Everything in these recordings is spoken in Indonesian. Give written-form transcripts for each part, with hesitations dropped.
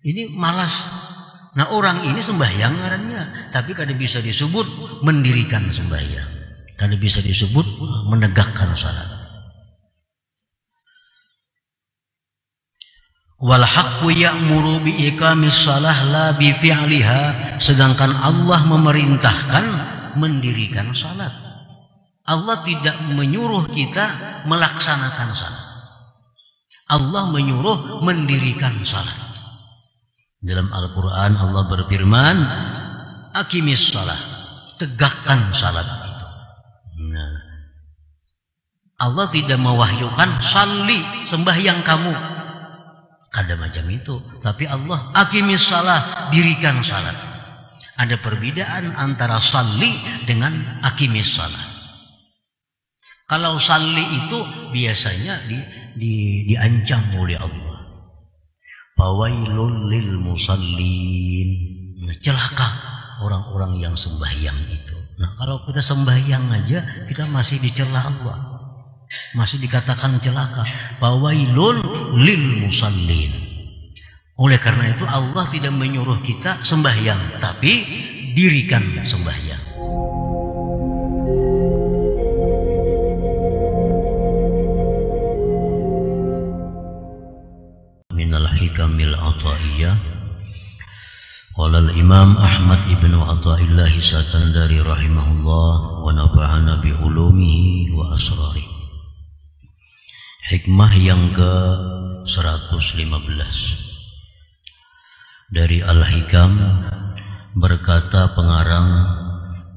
Ini malas. Nah orang ini sembahyang ngarannya, tapi kada bisa disebut mendirikan sembahyang, kada bisa disebut menegakkan salat. Wal haqqu ya'muru bi iqamis shalah la bi fi'liha, sedangkan Allah memerintahkan mendirikan salat. Allah tidak menyuruh kita melaksanakan salat. Allah menyuruh mendirikan salat. Dalam Al-Quran Allah berfirman, aqimis shalah, tegakkan salat itu. Nah, Allah tidak mewahyukan salli, sembahyang kamu. Ada macam itu. Tapi Allah aqimis shalah, dirikan salat. Ada perbedaan antara salli dengan aqimis shalah. Kalau salli itu biasanya diancam oleh Allah. Fawailul lil musallin, celaka orang-orang yang sembahyang itu. Nah kalau kita sembahyang aja kita masih dicela Allah, masih dikatakan celaka. Fawailul lil musallin. Oleh karena itu Allah tidak menyuruh kita sembahyang, tapi dirikan sembahyang. Hikamil Ata'iyah. Qala al-Imam Ahmad ibn Ata'illah Sakandari rahimahullah wa nafa'ana bi ulumihi wa asrari. Hikmah yang ke-115 dari Al-Hikam, berkata pengarang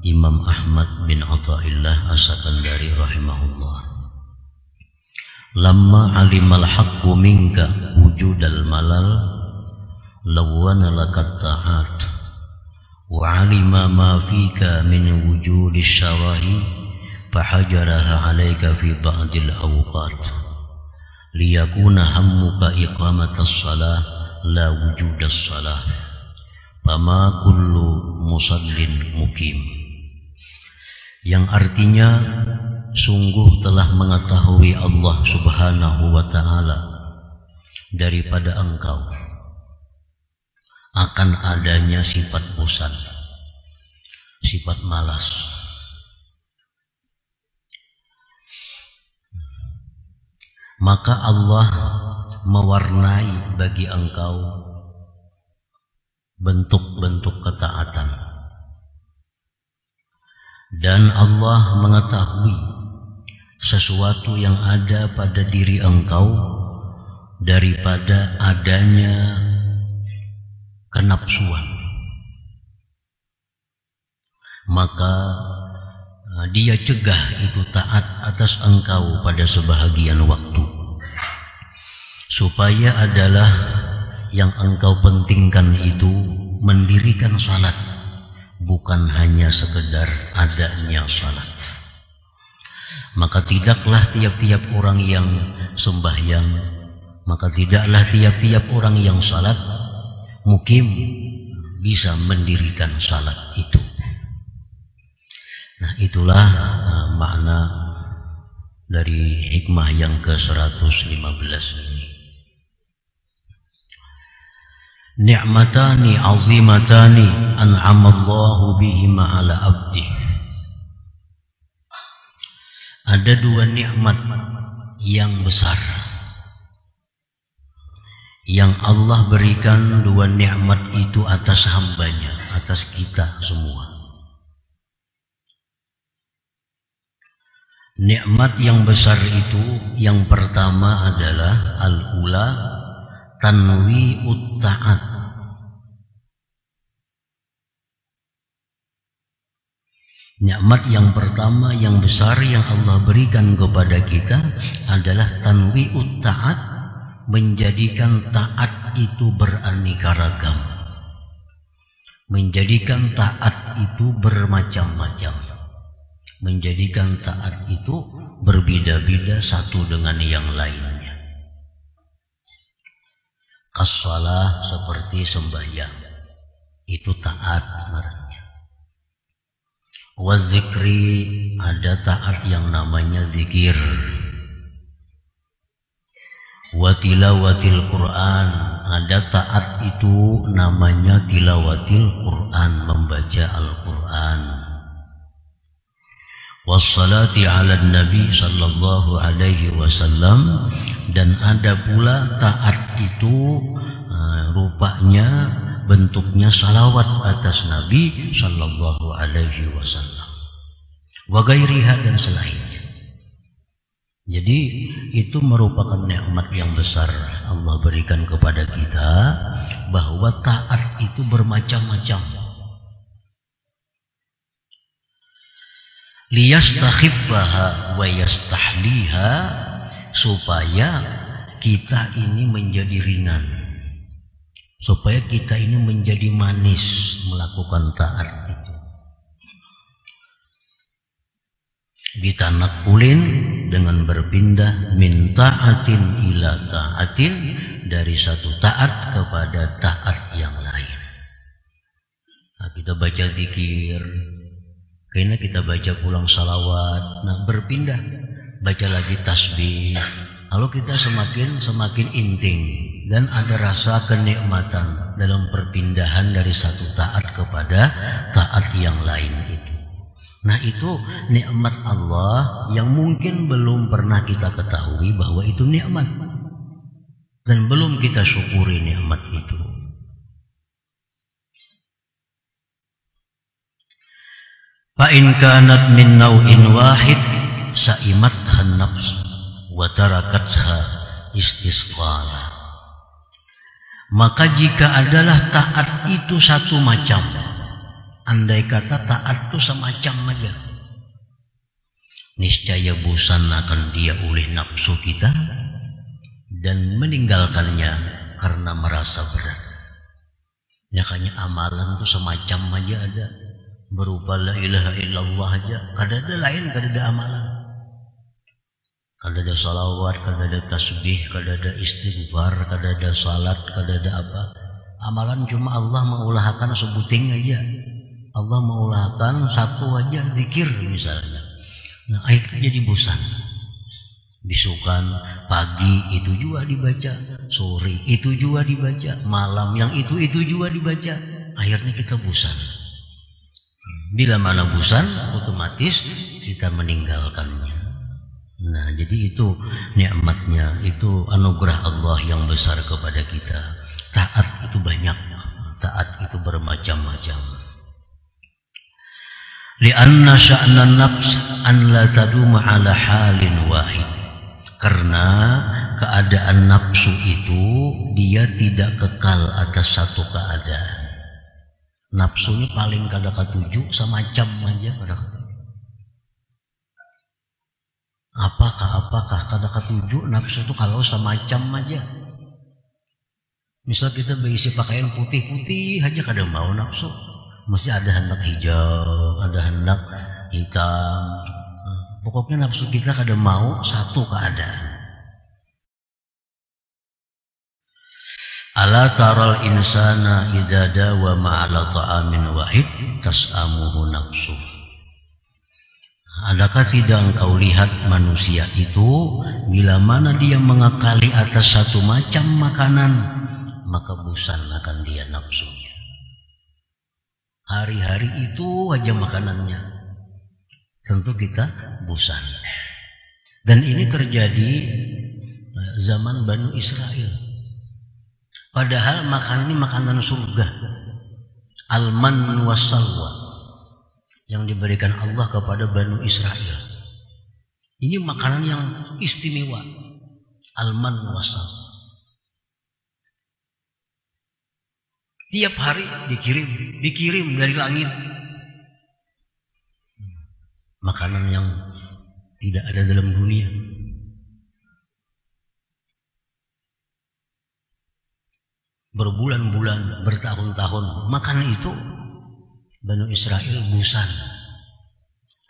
Imam Ahmad bin Ata'illah As-Sakandari rahimahullah, lamma alimal haqqu minka wujudal malal lawana lakat ta'at wa alima ma fika min wujudis syawahi fahajaraha alaika fi ba'dil awqat liyakuna hammuka iqamatas salah la wujudas salah fama kullu musallin mukim, yang artinya sungguh telah mengetahui Allah subhanahu wa ta'ala daripada engkau akan adanya sifat bosan, sifat malas. Maka Allah mewarnai bagi engkau bentuk-bentuk ketaatan, dan Allah mengetahui sesuatu yang ada pada diri engkau daripada adanya kenapsuan. Maka dia cegah itu taat atas engkau pada sebahagian waktu, supaya adalah yang engkau pentingkan itu mendirikan salat, bukan hanya sekedar adanya salat. Maka tidaklah tiap-tiap orang yang sembahyang, maka tidaklah tiap-tiap orang yang salat mukim bisa mendirikan salat itu. Nah itulah makna dari hikmah yang ke-115 ini. Ni'matani azimatani an'amallahu bihima ala abdih. Ada dua nikmat yang besar yang Allah berikan, dua nikmat itu atas hambanya, atas kita semua. Nikmat yang besar itu yang pertama adalah al-ula tanwi'ut ta'at. Nikmat yang pertama yang besar yang Allah berikan kepada kita adalah tanwi'ut ta'at, menjadikan taat itu beraneka ragam, menjadikan taat itu bermacam-macam, menjadikan taat itu berbeda-beda satu dengan yang lainnya. As-shalah seperti sembahyang, itu taat namanya. Wazikri, ada taat yang namanya zikir. Watilawatil Quran, Ada taat itu namanya tilawatil Quran, membaca Al-Quran. Wassalati ala Nabi sallallahu alaihi wasallam, dan ada pula taat itu rupanya bentuknya salawat atas Nabi sallallahu alaihi wasallam. Wa ghairiha, dan selainnya. Jadi itu merupakan nikmat yang besar Allah berikan kepada kita, bahwa taat itu bermacam-macam. Liyastakhiffaha wa yastahliha, supaya kita ini menjadi ringan, supaya kita ini menjadi manis melakukan taat itu. Bitanakulin, dengan berpindah min ta'atin ila ta'atin, dari satu taat kepada taat yang lain. Nah, kita baca zikir, kayaknya kita baca pulang salawat, nah berpindah, baca lagi tasbih, lalu kita semakin inting, dan ada rasa kenikmatan dalam perpindahan dari satu taat kepada taat yang lain itu. Nah, itu nikmat Allah yang mungkin belum pernah kita ketahui bahwa itu nikmat, dan belum kita syukuri nikmat itu. Fa in kanat min nau'in wahid sa'imatha an-nafs wa tarakatha istisqala. Maka jika adalah taat itu satu macam, andai kata taat itu semacam aja, niscaya bosan akan dia oleh nafsu kita dan meninggalkannya karena merasa berat. Makanya amalan itu semacam aja ada, berupa la ilaha illallah aja, kadada lain, kadada amalan, kadada salawat, kadada tasbih, kadada istighfar, kadada salat, kadada apa. Amalan cuma Allah mengulahkan sebuting aja, Allah mengulahkan satu aja zikir misalnya. Nah, akhirnya jadi bosan. Bisukan pagi itu juga dibaca, sore itu juga dibaca, malam yang itu juga dibaca. Akhirnya kita bosan. Bila mana bosan, otomatis kita meninggalkannya. Nah, jadi itu nikmatnya, itu anugerah Allah yang besar kepada kita. Taat itu banyak, taat itu bermacam-macam. Lianna sya'nan nafs an la taduma ala halin wahid, karena keadaan nafsu itu dia tidak kekal atas satu keadaan. Nafsunya paling kada ketujuh semacam aja kada ketujuh. Apakah kada ketujuh nafsu itu kalau semacam aja. Misal kita berisi pakaian putih-putih aja kada mau nafsu. Masih ada hendak hijau, ada hendak hitam. Pokoknya nafsu kita kada mau satu keadaan. Ala taral insana idza dawama ala ta'amin wahid tas'amuhu nafsu. Adakah tidak engkau lihat manusia itu bila mana dia mengekali atas satu macam makanan, maka bosan akan dia nafsunya. Hari-hari itu aja makanannya, tentu kita bosan. Dan ini terjadi zaman Bani Israel. Padahal makan ini makanan surga, al-man was-salwa, yang diberikan Allah kepada Bani Israel. Ini makanan yang istimewa, al-man was-salwa. Tiap hari dikirim dari langit. Makanan yang tidak ada dalam dunia. Berbulan-bulan, bertahun-tahun makan itu, Bani Israel bosan.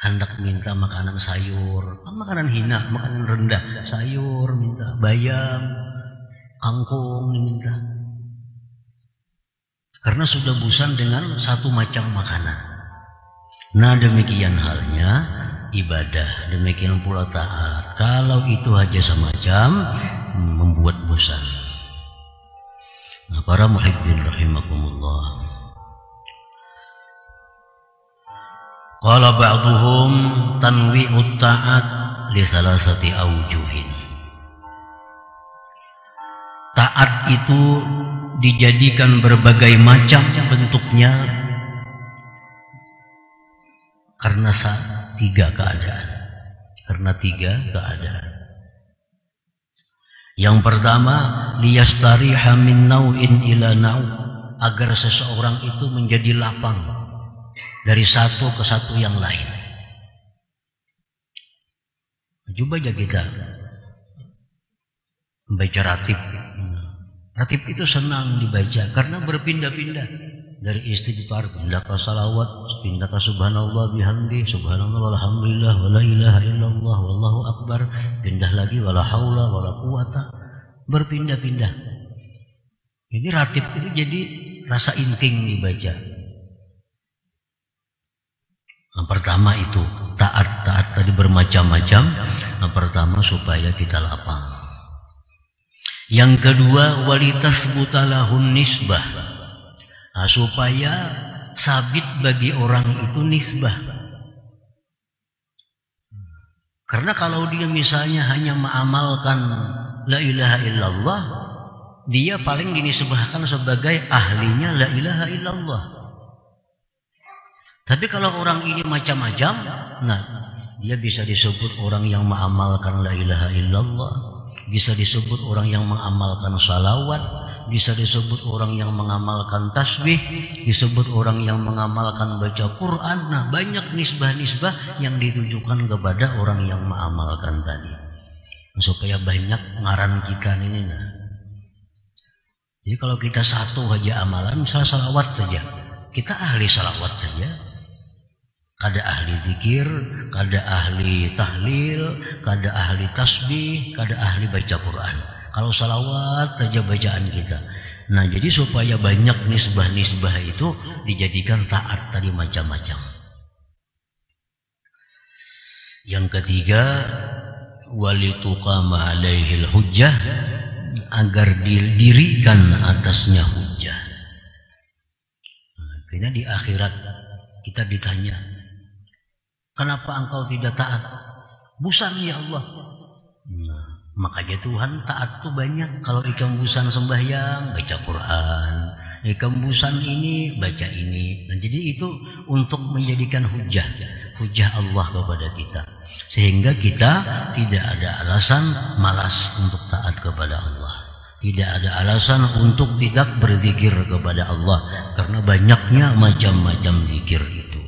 Hendak minta makanan sayur, makanan hina, makanan rendah, sayur minta, bayam, kangkung diminta. Karena sudah bosan dengan satu macam makanan. Nah, demikian halnya ibadah, demikian pula taat. Kalau itu aja semacam membuat bosan. Para muhibbin rahimakumullah. Qala ba'duhum tanwi'ut ta'at li thalathati awjuhin. Taat itu dijadikan berbagai macam bentuknya karena tiga keadaan. Yang pertama, liyastariha min nau'in ila nau', agar seseorang itu menjadi lapang dari satu ke satu yang lain. Coba aja kita membaca ratib. Ratib itu senang dibaca karena berpindah-pindah. Dari istighfar, pindah ke salawat, pindah ke subhanallah bihamdi, subhanallah walhamdulillah wala ilaha illallah wallahu akbar, pindah lagi wala haula wala quwata, berpindah-pindah. Jadi ratib itu jadi rasa inting dibaca. Yang pertama itu taat tadi bermacam-macam. Yang pertama supaya kita lapang. Yang kedua walitasbutalahun nisbah, supaya sabit bagi orang itu nisbah. Karena kalau dia misalnya hanya mengamalkan la ilaha illallah, dia paling dinisbahkan sebagai ahlinya la ilaha illallah. Tapi kalau orang ini macam-macam, nah dia bisa disebut orang yang mengamalkan la ilaha illallah, bisa disebut orang yang mengamalkan salawat, bisa disebut orang yang mengamalkan tasbih, disebut orang yang mengamalkan baca Quran. Nah, banyak nisbah-nisbah yang ditujukan kepada orang yang mengamalkan tadi. Supaya banyak ngaran kita ini. Nah. Jadi kalau kita satu aja amalan, misalnya salawat saja, kita ahli salawat saja. Kada ahli zikir, kada ahli tahlil, kada ahli tasbih, kada ahli baca Quran. Kalau salawat saja bacaan kita. Nah, jadi supaya banyak nisbah-nisbah itu dijadikan taat tadi macam-macam. Yang ketiga, walituqama alaihil hujjah, agar didirikan atasnya hujjah. Karena di akhirat kita ditanya, kenapa engkau tidak taat? Busan ya Allah. Nah, makanya Tuhan taat tuh banyak. Kalau ikam busan sembahyang, baca Quran. Ikam busan ini, baca ini. Nah, jadi itu untuk menjadikan hujah Allah kepada kita. Sehingga kita tidak ada alasan malas untuk taat kepada Allah. Tidak ada alasan untuk tidak berzikir kepada Allah. Karena banyaknya macam-macam zikir itu.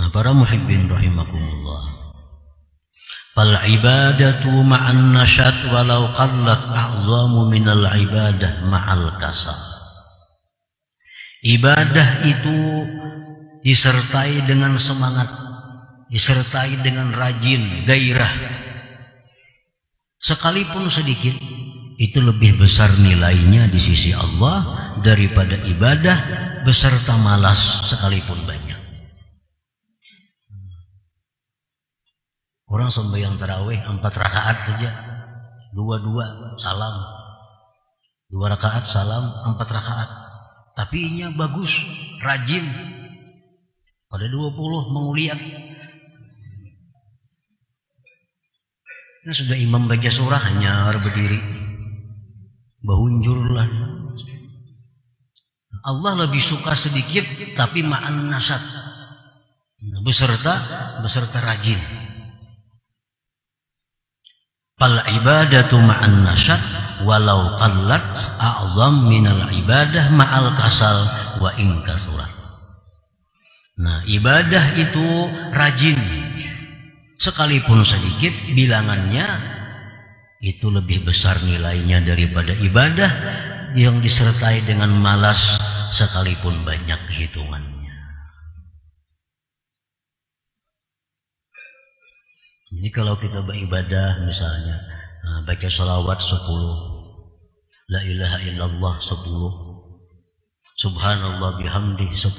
Nah, para muhibbin rahimakumullah. Fal ibadatu ma'an nasyat walau qallat a'zamu minal ibadah ma'al kasal. Ibadah itu disertai dengan semangat, disertai dengan rajin, gairah. Sekalipun sedikit, itu lebih besar nilainya di sisi Allah daripada ibadah beserta malas sekalipun banyak. Orang sembahyang tarawih 4 rakaat saja, 2 salam, 2 rakaat salam, 4 rakaat. Tapi inya bagus, rajin. Pada 20 menguliat. Ini sudah imam baca surah hanya berdiri, bahunjurlah. Allah lebih suka sedikit tapi ma'an nasat, beserta rajin. Fal ibadatu ma'an nasyat walau qallat a'zam minal ibadah ma'al kasal wa in kasurat. Nah, ibadah itu rajin, sekalipun sedikit bilangannya, itu lebih besar nilainya daripada ibadah yang disertai dengan malas sekalipun banyak hitungannya. Jadi kalau kita beribadah misalnya baca salawat 10, la ilaha illallah 10, subhanallah bihamdi 10,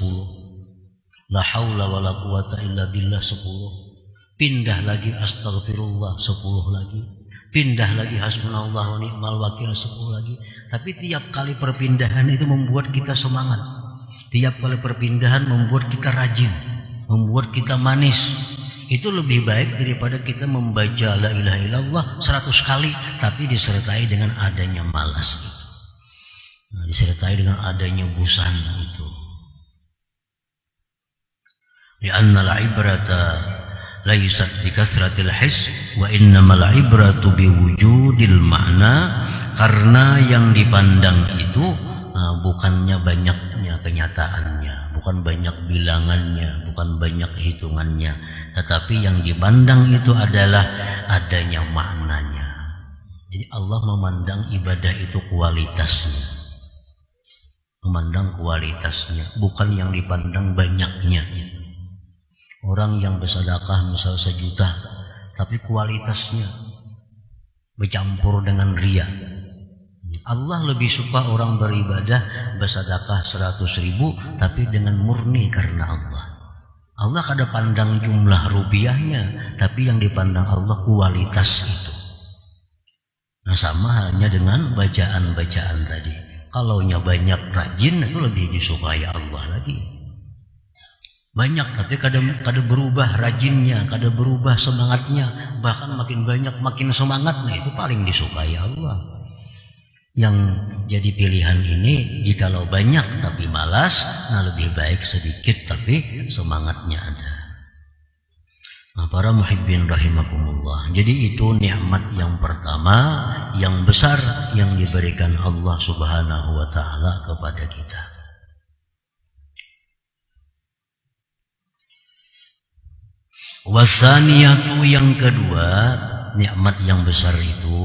la haula wala quwata illa billah 10, pindah lagi astaghfirullah 10 lagi, pindah lagi hasbunallah wa ni'mal wakil 10 lagi. Tapi tiap kali perpindahan itu membuat kita semangat. Tiap kali perpindahan membuat kita rajin, membuat kita manis. Itu lebih baik daripada kita membaca la ilaha illallah 100 kali tapi disertai dengan adanya malas itu. Nah, disertai dengan adanya bosan itu. Li'anna al-ibrata laysat bi kasratil his wa innamal ibratu bi wujudil ma'na, karena yang dipandang itu bukannya banyaknya kenyataannya, bukan banyak bilangannya, bukan banyak hitungannya, tetapi yang dipandang itu adalah adanya maknanya. Jadi Allah memandang ibadah itu kualitasnya, memandang kualitasnya, bukan yang dipandang banyaknya. Orang yang bersedekah misal 1 juta, tapi kualitasnya bercampur dengan riya. Allah lebih suka orang beribadah bersedekah 100.000 tapi dengan murni karena Allah. Allah kada pandang jumlah rupiahnya, tapi yang dipandang Allah kualitas itu. Nah, sama halnya dengan bacaan-bacaan tadi. Kalaunya banyak rajin itu lebih disukai Allah lagi. Banyak tapi kada berubah rajinnya, kada berubah semangatnya, bahkan makin banyak makin semangat, nah itu paling disukai Allah. Yang jadi pilihan ini jikalau banyak tapi malas, nah lebih baik sedikit tapi semangatnya ada. Nah, para muhibbin rahimakumullah, jadi itu nikmat yang pertama yang besar yang diberikan Allah Subhanahu wa taala kepada kita. Wasaniyatu, yang kedua nikmat yang besar itu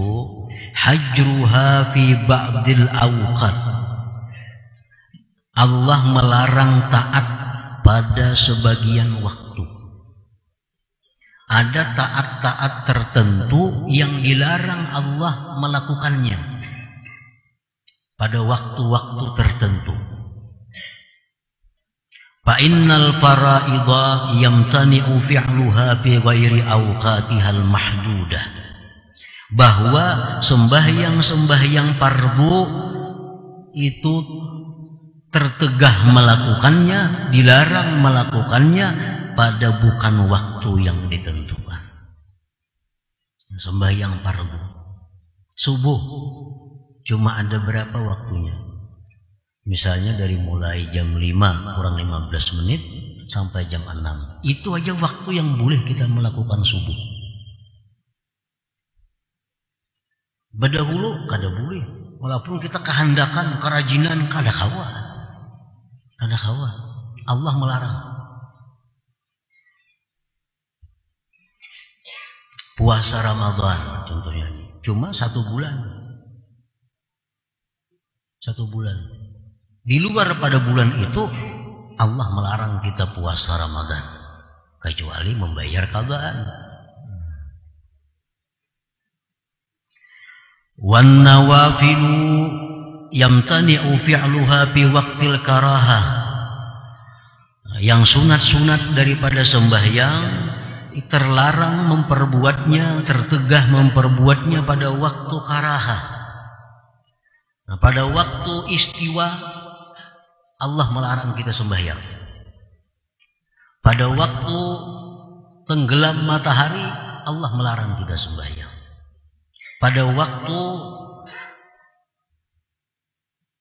hajruha fi ba'dil awqat. Allah melarang taat pada sebagian waktu. Ada taat-taat tertentu yang dilarang Allah melakukannya pada waktu-waktu tertentu. Fa innal fara'idha yamtani'u fi'luha bi ghairi awqatihal mahdudah. Bahwa sembahyang-sembahyang fardu itu tertegah melakukannya, dilarang melakukannya pada bukan waktu yang ditentukan. Sembahyang fardu subuh cuma ada berapa waktunya? Misalnya dari mulai jam 5 kurang 15 menit sampai jam 6. Itu aja waktu yang boleh kita melakukan subuh. Berdahulu kada boleh. Walaupun kita kehendakan, kerajinan, kada kawa. Kada kawa. Allah melarang. Puasa Ramadan contohnya. Cuma 1 bulan. 1 bulan. Di luar pada bulan itu Allah melarang kita puasa Ramadan kecuali membayar qadaan. Wan nawafilu yamtani'u fi'luha bi waqtil karahah. Yang sunat-sunat daripada sembahyang terlarang memperbuatnya, tertegah memperbuatnya pada waktu karahah. Nah, pada waktu istiwa Allah melarang kita sembahyang. Pada waktu tenggelam matahari Allah melarang kita sembahyang. Pada waktu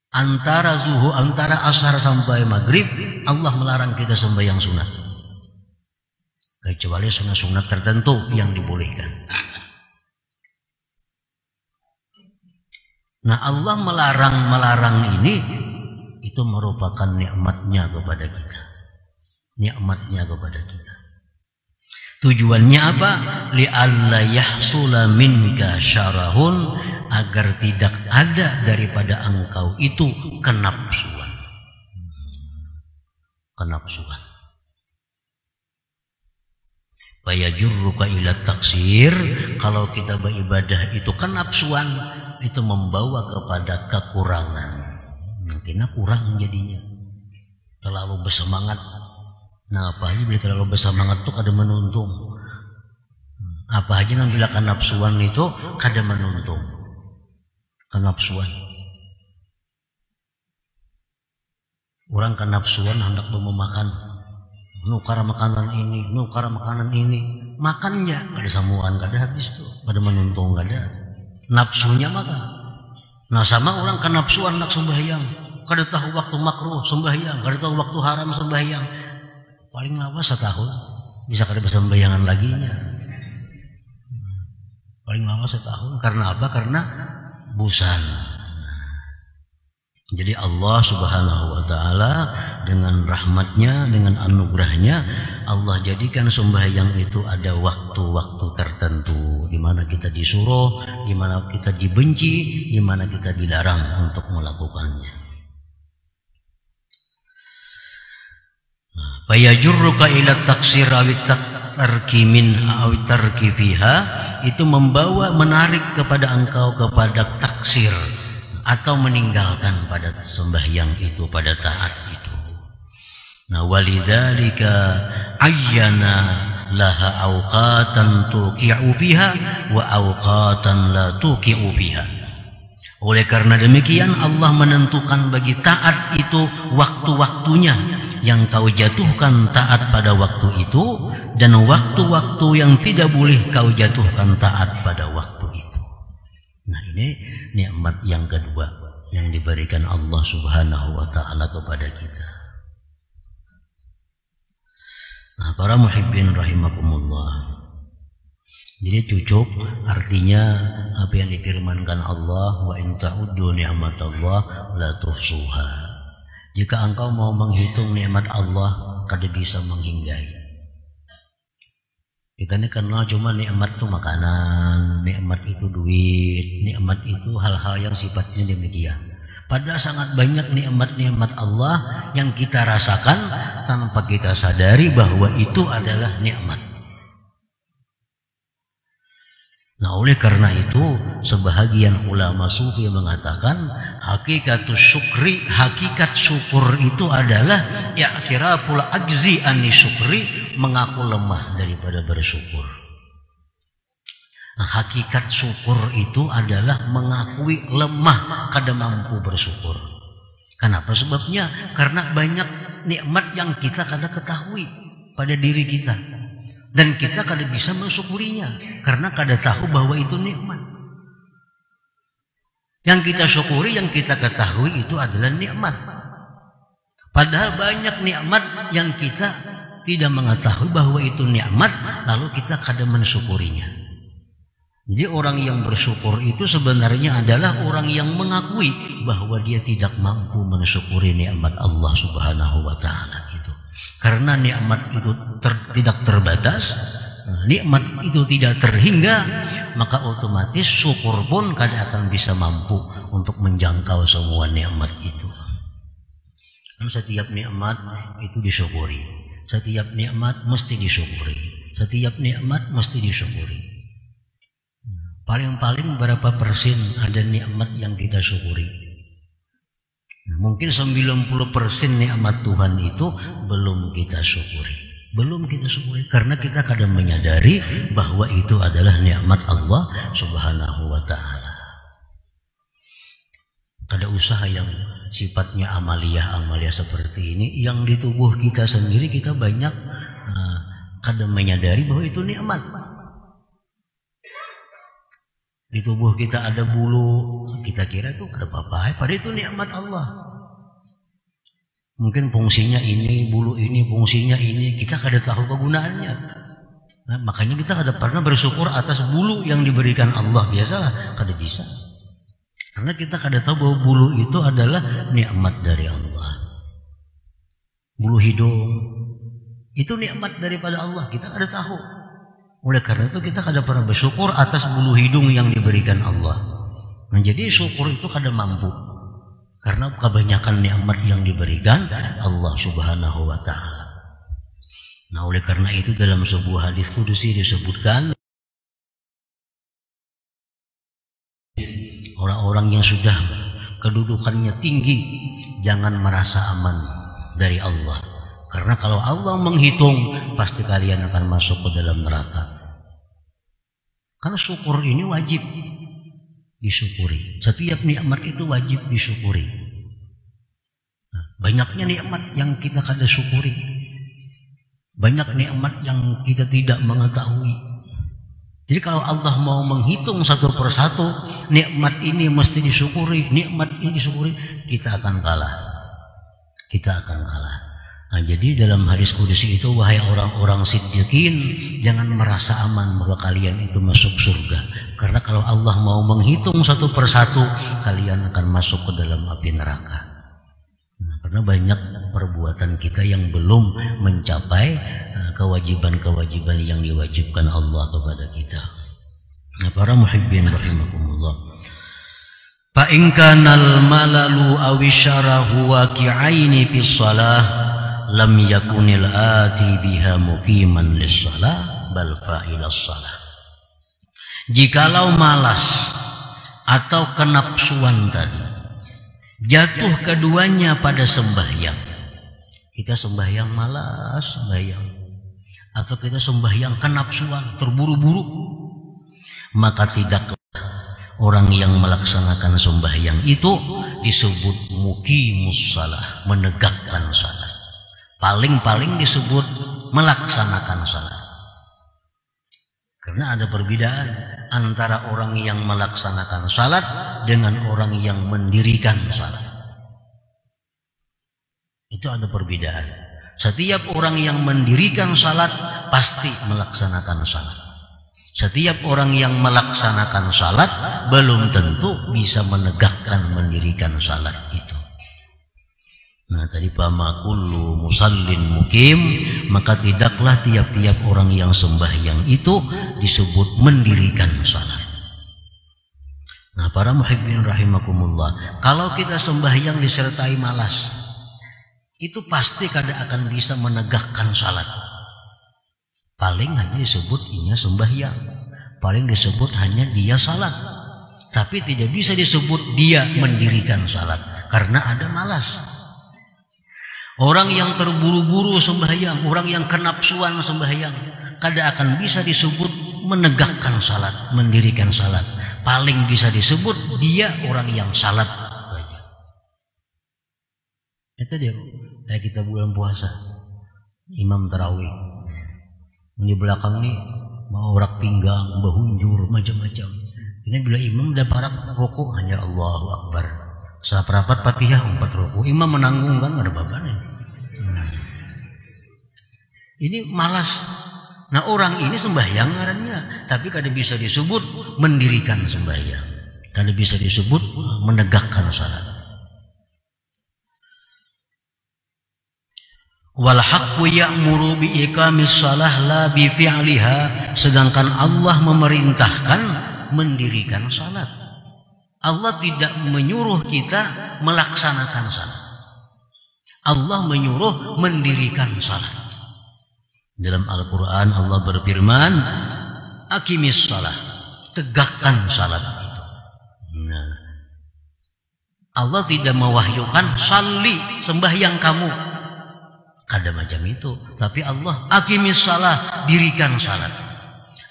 antara asar sampai maghrib Allah melarang kita sembahyang sunat. Kecuali sunat-sunat tertentu yang dibolehkan. Nah, Allah melarang ini itu merupakan nikmatnya kepada kita. Nikmatnya kepada kita. Tujuannya apa? Li'alla yahsula minka syarahun, agar tidak ada daripada engkau itu kenapsuan. Kenapsuan. Fayajurruka ila taksir, kalau kita beribadah itu kenapsuan, itu membawa kepada kekurangan. Kena kurang jadinya, terlalu bersemangat. Nah, apalagi bila terlalu bersemangat tuh ada menuntung. Apa aja nambila kanapsuan itu kada menuntung. Kanapsuan. Orang kanapsuan hendak memakan, nukar makanan ini, makannya kada samuan, kada habis tuh, kada menuntung, kada nafsunya makan. Nah sama orang kanapsuan nak sembahyang, kada tahu waktu makruh sembahyang, kada tahu waktu haram sembahyang, paling lawas setahun bisa kada bisa sembayangan lagi nya. Paling lawas setahun, karena apa? Karena bosan. Jadi Allah Subhanahu wa ta'ala dengan rahmatnya, dengan anugerahnya, Allah jadikan sembahyang itu ada waktu-waktu tertentu, di mana kita disuruh, di mana kita dibenci, di mana kita dilarang untuk melakukannya. Fayajurruka ila taksir awit tarki min awit tarki fiha, itu membawa, menarik kepada engkau kepada taksir, atau meninggalkan pada sembahyang itu, pada taat itu. Nah, walidzalika ayyana laha awqatan tuqi'u fiha wa awqatan la tuqi'u fiha. Oleh karena demikian Allah menentukan bagi taat itu waktu-waktunya, yang kau jatuhkan taat pada waktu itu, dan waktu-waktu yang tidak boleh kau jatuhkan taat pada waktu itu. Nah, ini nikmat yang kedua yang diberikan Allah Subhanahu wa ta'ala kepada kita. Nah, para muhibbin rahimakumullah, jadi cukup artinya apa yang difirmankan Allah, wa in ta'uddu ni'matallah la tuhsuha. Jika engkau mau menghitung nikmat Allah, kada bisa menghinggai. Kita ini kenal cuma nikmat itu makanan, nikmat itu duit, nikmat itu hal-hal yang sifatnya demikian. Padahal sangat banyak nikmat-nikmat Allah yang kita rasakan tanpa kita sadari bahwa itu adalah nikmat. Nah, oleh karena itu sebahagian ulama sufi mengatakan hakikat syukur itu adalah i'tiraful ajzi ani syukri, mengaku lemah daripada bersyukur. Nah, hakikat syukur itu adalah mengakui lemah kada mampu bersyukur. Kenapa sebabnya? Karena banyak nikmat yang kita kada ketahui pada diri kita, dan kita kada bisa mensyukurinya karena kada tahu bahwa itu nikmat. Yang kita syukuri, yang kita ketahui itu adalah nikmat. Padahal banyak nikmat yang kita tidak mengetahui bahwa itu nikmat, lalu kita kada mensyukurinya. Jadi orang yang bersyukur itu sebenarnya adalah orang yang mengakui bahwa dia tidak mampu mensyukuri nikmat Allah Subhanahu wa ta'ala itu. Karena nikmat itu tidak terbatas, nikmat itu tidak terhingga, maka otomatis syukur pun kada akan bisa mampu untuk menjangkau semua nikmat itu. Dan setiap nikmat itu disyukuri. Setiap nikmat mesti disyukuri. Setiap nikmat mesti disyukuri. Paling-paling berapa persen ada nikmat yang kita syukuri? Nah, mungkin 90% nikmat Tuhan itu belum kita syukuri. Belum kita syukuri karena kita kadang menyadari bahwa itu adalah nikmat Allah Subhanahu wa ta'ala. Kada usaha yang sifatnya amaliyah seperti ini, yang di tubuh kita sendiri kita banyak kadang menyadari bahwa itu nikmat. Di tubuh kita ada bulu, kita kira itu ada apa-apa, padahal itu nikmat Allah. Mungkin fungsinya ini, bulu ini, fungsinya ini, kita kada tahu kegunaannya. Nah, makanya kita kada pernah bersyukur atas bulu yang diberikan Allah. Biasalah, kada bisa. Karena kita kada tahu bahwa bulu itu adalah nikmat dari Allah. Bulu hidung itu nikmat daripada Allah, kita kada tahu. Oleh karena itu kita kada pernah bersyukur atas bulu hidung yang diberikan Allah. Nah, jadi syukur itu kada mampu karena kebanyakan nikmat yang diberikan Allah Subhanahu wa ta'ala. Nah, oleh karena itu dalam sebuah hadis kudusi disebutkan orang-orang yang sudah kedudukannya tinggi jangan merasa aman dari Allah. Karena kalau Allah menghitung, pasti kalian akan masuk ke dalam neraka. Karena syukur ini wajib disyukuri. Setiap nikmat itu wajib disyukuri. Banyaknya nikmat yang kita kada syukuri. Banyak nikmat yang kita tidak mengetahui. Jadi kalau Allah mau menghitung satu persatu, nikmat ini mesti disyukuri, nikmat ini disyukuri, kita akan kalah. Kita akan kalah. Nah, jadi dalam hadis qudsi itu, wahai orang-orang siddiqin, jangan merasa aman bahwa kalian itu masuk surga. Karena kalau Allah mau menghitung satu persatu, kalian akan masuk ke dalam api neraka. Nah, karena banyak perbuatan kita yang belum mencapai kewajiban-kewajiban yang diwajibkan Allah kepada kita. Nah, para muhibbin rahimakumullah. Fa in kana al-malalu aw syarahu waqi'aini fi shalah lam yakunil ati biha muqiman lis-shalah bal fa'ilas shalah. Jikalau malas atau kenapsuan tadi jatuh keduanya pada sembahyang, kita sembahyang malas sembahyang, atau kita sembahyang kenapsuan terburu-buru, maka tidaklah orang yang melaksanakan sembahyang itu disebut muqimus shalah, menegakkan salat. Paling-paling disebut melaksanakan salat. Karena ada perbedaan antara orang yang melaksanakan salat dengan orang yang mendirikan salat. Itu ada perbedaan. Setiap orang yang mendirikan salat pasti melaksanakan salat. Setiap orang yang melaksanakan salat belum tentu bisa menegakkan mendirikan salat itu. Nah, tadi fama kullu musallin mukim, maka tidaklah tiap-tiap orang yang sembahyang itu disebut mendirikan salat. Nah, para muhibbin rahimakumullah, kalau kita sembahyang disertai malas, itu pasti kada akan bisa menegakkan salat. Paling hanya disebut inya sembahyang, paling disebut hanya dia salat, tapi tidak bisa disebut dia mendirikan salat karena ada malas. Orang yang terburu-buru sembahyang, orang yang kenapsuan sembahyang, kada akan bisa disebut menegakkan salat, mendirikan salat. Paling bisa disebut dia orang yang salat saja. Itu dia, kayak kita bulan puasa, imam tarawih, di belakang nih mau rak pinggang, bahunjur, macam-macam. Ini bila imam udah parak rukuk hanya Allahu Akbar. Saperapat Fatihah 4 rukuk. Imam menanggung kan ada babanya. Ini malas. Nah, orang ini sembahyang ngarannya, tapi kada bisa disebut mendirikan sembahyang. Kada bisa disebut menegakkan salat. Wal haqqu ya'muru bi iqamis shalah la bi fi'liha, sedangkan Allah memerintahkan mendirikan salat. Allah tidak menyuruh kita melaksanakan salat. Allah menyuruh mendirikan salat. Dalam Al-Quran Allah berfirman, aqimis shalah, tegakkan salat itu. Nah, Allah tidak mewahyukan salli, sembahyang kamu. Ada macam itu. Tapi Allah aqimis shalah, dirikan salat.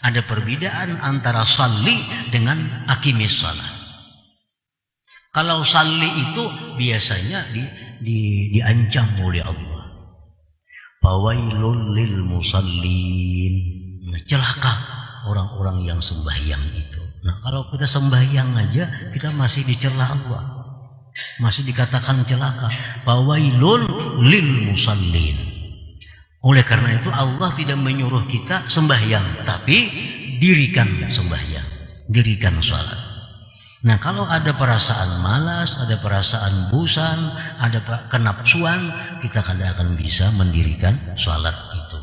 Ada perbedaan antara salli dengan aqimis shalah. Kalau salli itu biasanya diancam oleh Allah. Fawailul lil musallin. Nah, celaka orang-orang yang sembahyang itu. Nah, kalau kita sembahyang aja kita masih dicela Allah, masih dikatakan celaka. Fawailul lil musallin. Oleh karena itu Allah tidak menyuruh kita sembahyang, tapi dirikan sembahyang, dirikan salat. Nah, kalau ada perasaan malas, ada perasaan bosan, ada kenapsuan, kita kada akan bisa mendirikan salat itu.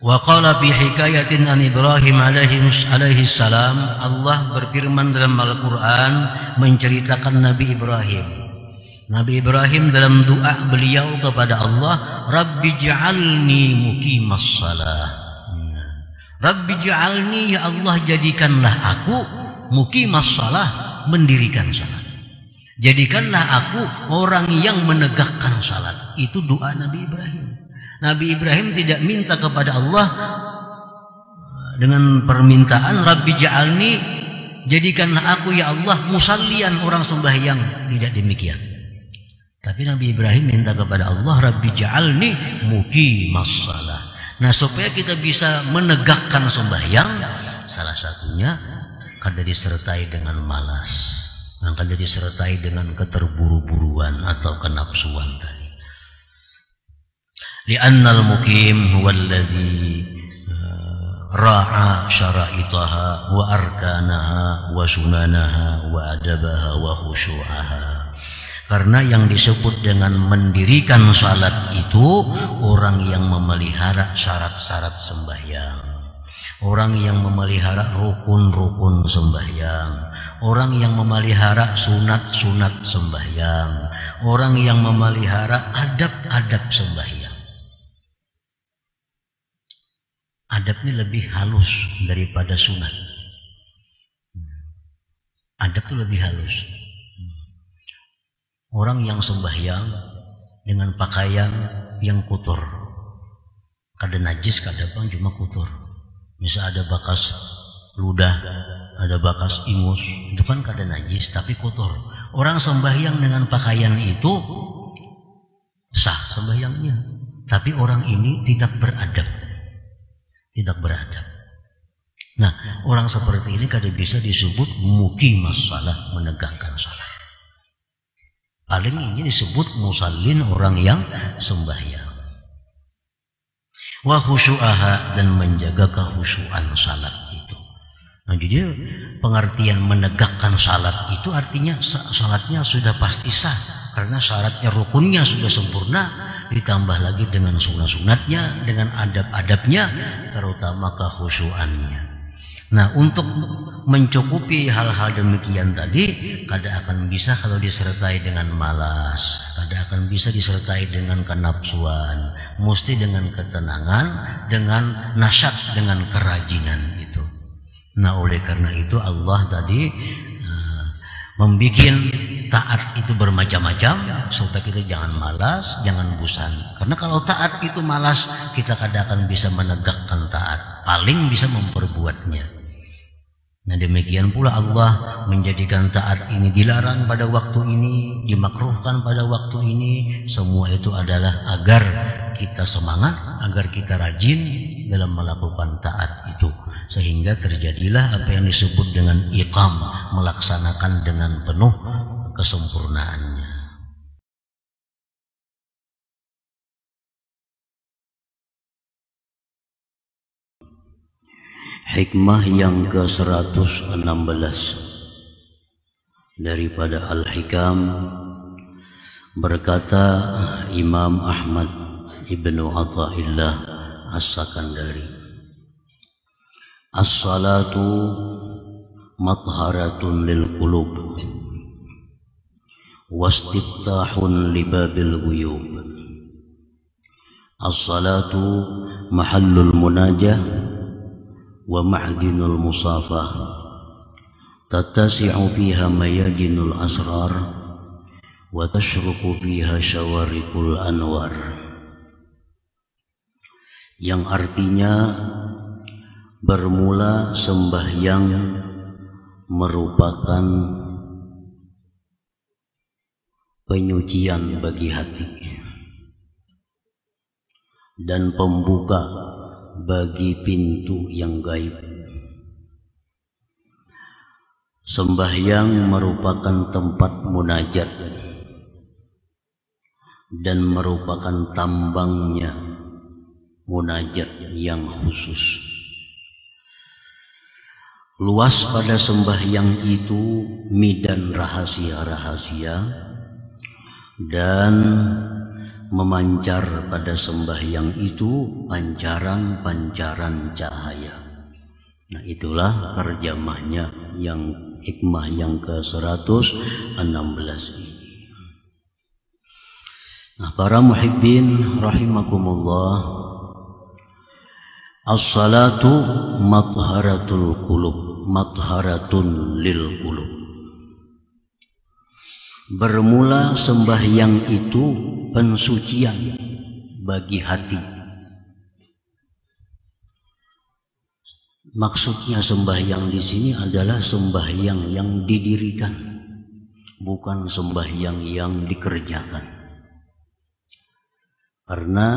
Wa qala bi hikayatin an Ibrahim alaihi salam, Allah berfirman dalam Al-Qur'an menceritakan Nabi Ibrahim. Nabi Ibrahim dalam doa beliau kepada Allah, Rabbi ja'alni muqimas salah. Rabbi ja'alni, ya Allah jadikanlah aku muqimas salah, mendirikan salat. Jadikanlah aku orang yang menegakkan salat. Itu doa Nabi Ibrahim. Nabi Ibrahim tidak minta kepada Allah dengan permintaan Rabbi ja'alni, jadikanlah aku ya Allah musallian, orang sembahyang. Tidak demikian. Tapi Nabi Ibrahim minta kepada Allah, Rabbi ja'alni muqimas shalah. Nah, supaya kita bisa menegakkan sembahyang, salah satunya kada disertai dengan malas, kada disertai dengan keterburu-buruan atau kenapsuan tadi. Li'annal muqim huwallazi ra'a syara'itaha wa arkanaha wa sunanaha wa adabaha wa khusyu'aha. Karena yang disebut dengan mendirikan salat itu orang yang memelihara syarat-syarat sembahyang, orang yang memelihara rukun-rukun sembahyang, orang yang memelihara sunat-sunat sembahyang, orang yang memelihara adab-adab sembahyang. Adabnya lebih halus daripada sunat. Adab itu lebih halus. Orang yang sembahyang dengan pakaian yang kotor, kada najis, kada apa, cuma kotor. Misal ada bekas ludah, ada bekas ingus, itu kan kada najis tapi kotor. Orang sembahyang dengan pakaian itu sah sembahyangnya, tapi orang ini tidak beradab. Tidak beradab. Nah, orang seperti ini kada bisa disebut muqimas shalah, menegakkan salat. Paling ini disebut musallin, orang yang sembahyang. Wa khusyu'aha, dan menjaga kekhusyuan salat itu. Nah, jadi pengertian menegakkan salat itu artinya salatnya sudah pasti sah, karena syaratnya rukunnya sudah sempurna, ditambah lagi dengan sunat-sunatnya, dengan adab-adabnya, terutama kekhusyuannya. Nah, untuk mencukupi hal-hal demikian tadi, kada akan bisa kalau disertai dengan malas, kada akan bisa disertai dengan kenapsuan, mesti dengan ketenangan, dengan nasyat, dengan kerajinan itu. Nah, oleh karena itu Allah tadi membikin taat itu bermacam-macam supaya kita jangan malas, jangan bosan. Karena kalau taat itu malas, kita kada akan bisa menegakkan taat, paling bisa memperbuatnya. Nah, demikian pula Allah menjadikan taat ini dilarang pada waktu ini, dimakruhkan pada waktu ini. Semua itu adalah agar kita semangat, agar kita rajin dalam melakukan taat itu, sehingga terjadilah apa yang disebut dengan iqam, melaksanakan dengan penuh kesempurnaannya. Hikmah yang ke-116 daripada Al-Hikam, berkata Imam Ahmad Ibnu Athaillah As-Sakandari, as-salatu matharatun lil qulub wastiftahun libabil ghuyub. As-salatu mahallul munajah wa ma'dinul musafah, tattasi'u fiha mayajinul asrar wa tashruqu fiha syawarikul anwar. Yang artinya, bermula sembahyang merupakan penyucian bagi hati dan pembuka bagi pintu yang gaib. Sembahyang merupakan tempat munajat dan merupakan tambangnya munajat yang khusus. Luas pada sembahyang itu midan rahasia-rahasia, dan memancar pada sembahyang itu pancaran-pancaran cahaya. Nah, itulah terjemahnya yang hikmah yang ke-116 ini. Nah, para muhibbin rahimakumullah, as-salatu mathharatul qulub, mathharatun lil qulub. Bermula sembahyang itu pensucian bagi hati. Maksudnya sembahyang di sini adalah sembahyang yang didirikan, bukan sembahyang yang dikerjakan. Karena